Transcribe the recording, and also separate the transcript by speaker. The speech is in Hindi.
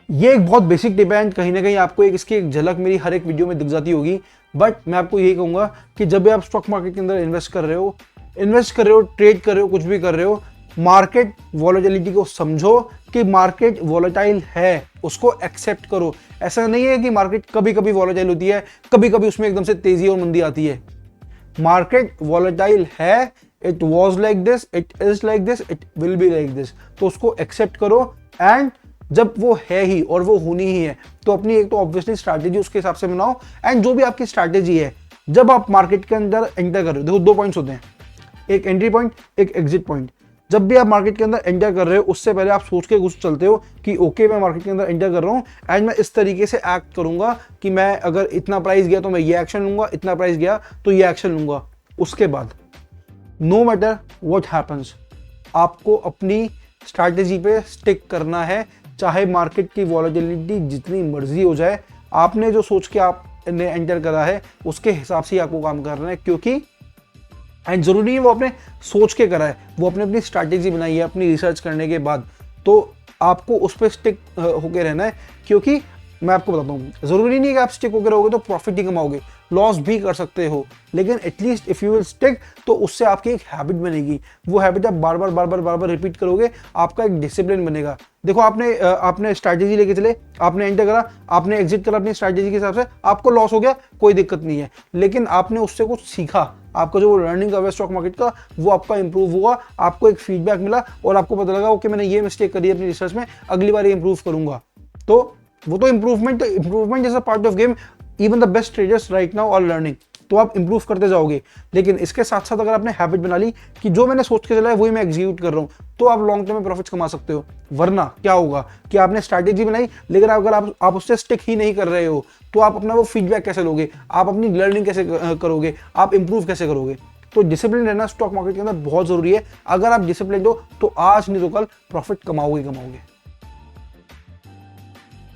Speaker 1: ये एक बहुत बेसिक टिप है एंड कहीं ना कहीं आपको एक इसकी एक झलक मेरी हर एक वीडियो में दिख जाती होगी। बट मैं आपको यही कहूंगा कि जब भी आप स्टॉक मार्केट के अंदर इन्वेस्ट कर रहे हो, ट्रेड कर रहे हो, कुछ भी कर रहे हो, मार्केट वॉलेटिलिटी को समझो कि मार्केट वॉलेटाइल है, उसको एक्सेप्ट करो। ऐसा नहीं है कि मार्केट कभी कभी वॉलेटाइल होती है, कभी कभी उसमें एकदम से तेजी और मंदी आती है। मार्केट वॉलेटाइल है, it was like this, it is like this, it will be like this, तो उसको एक्सेप्ट करो। एंड जब वो है ही और वो होनी ही है तो अपनी एक तो ऑब्वियसली स्ट्रैटेजी उसके हिसाब से बनाओ। एंड जो भी आपकी स्ट्रैटेजी है, जब आप मार्केट के अंदर एंटर कर रहे हो, देखो दो पॉइंट्स होते हैं, एक एंट्री पॉइंट, एक एग्जिट पॉइंट। जब भी आप मार्केट के अंदर एंटर कर रहे हो उससे पहले आप सोच के कुछ चलते हो कि ओके मैं मार्केट के अंदर एंटर कर रहा हूँ एंड मैं इस तरीके से एक्ट करूंगा कि मैं अगर इतना प्राइस गया तो मैं ये एक्शन लूंगा, इतना प्राइस गया तो ये एक्शन लूंगा। उसके बाद नो मैटर व्हाट हैपन्स, आपको अपनी स्ट्रैटेजी पे स्टिक करना है, चाहे मार्केट की वॉलेटिलिटी जितनी मर्जी हो जाए। आपने जो सोच के आपने एंटर करा है उसके हिसाब से ही आपको काम करना है, क्योंकि एंड जरूरी नहीं है वो आपने सोच के करा है, वो आपने अपनी स्ट्रैटेजी बनाई है अपनी रिसर्च करने के बाद, तो आपको उस पर स्टिक होके रहना है। क्योंकि मैं आपको बताता हूँ, जरूरी नहीं है कि आप स्टिक होकर रहोगे तो प्रॉफिट ही कमाओगे, लॉस भी कर सकते हो, लेकिन at least if you will stick तो उससे आपकी एक हैबिट बनेगी। वो हैबिट आप बार बार रिपीट करोगे, आपका एक डिसिप्लिन बनेगा। देखो आपने स्ट्रैटेजी लेके चले, आपने एंटर करा, आपने एग्जिट करा अपनी स्ट्रैटेजी के हिसाब से, आपको लॉस हो गया, कोई दिक्कत नहीं है, लेकिन आपने उससे कुछ सीखा, आपका जो लर्निंग का स्टॉक मार्केट का वो आपका इंप्रूव हुआ, आपको एक फीडबैक मिला और आपको पता लगा ओके मैंने ये मिस्टेक करी अपनी रिसर्च में, अगली बार ये इंप्रूव करूंगा। तो वो तो improvement is a part of game. Even the best traders right now are learning, तो आप इंप्रूव करते जाओगे। लेकिन इसके साथ साथ अगर आपने हैबिट बना ली कि जो मैंने सोच के चला है वही मैं एग्जीक्यूट कर रहा हूं, तो आप लॉन्ग टर्म में प्रॉफिट्स कमा सकते हो। वरना क्या होगा कि आपने स्ट्रैटेजी बनाई, लेकिन अगर आप उससे स्टिक ही नहीं कर रहे हो तो आप अपना वो फीडबैक कैसे लोगे, आप अपनी लर्निंग कैसे करोगे, आप इंप्रूव कैसे करोगे। तो डिसिप्लिन रहना स्टॉक मार्केट के अंदर बहुत जरूरी है। अगर आप डिसिप्लिन हो तो आज नहीं तो कल प्रॉफिट कमाओगे।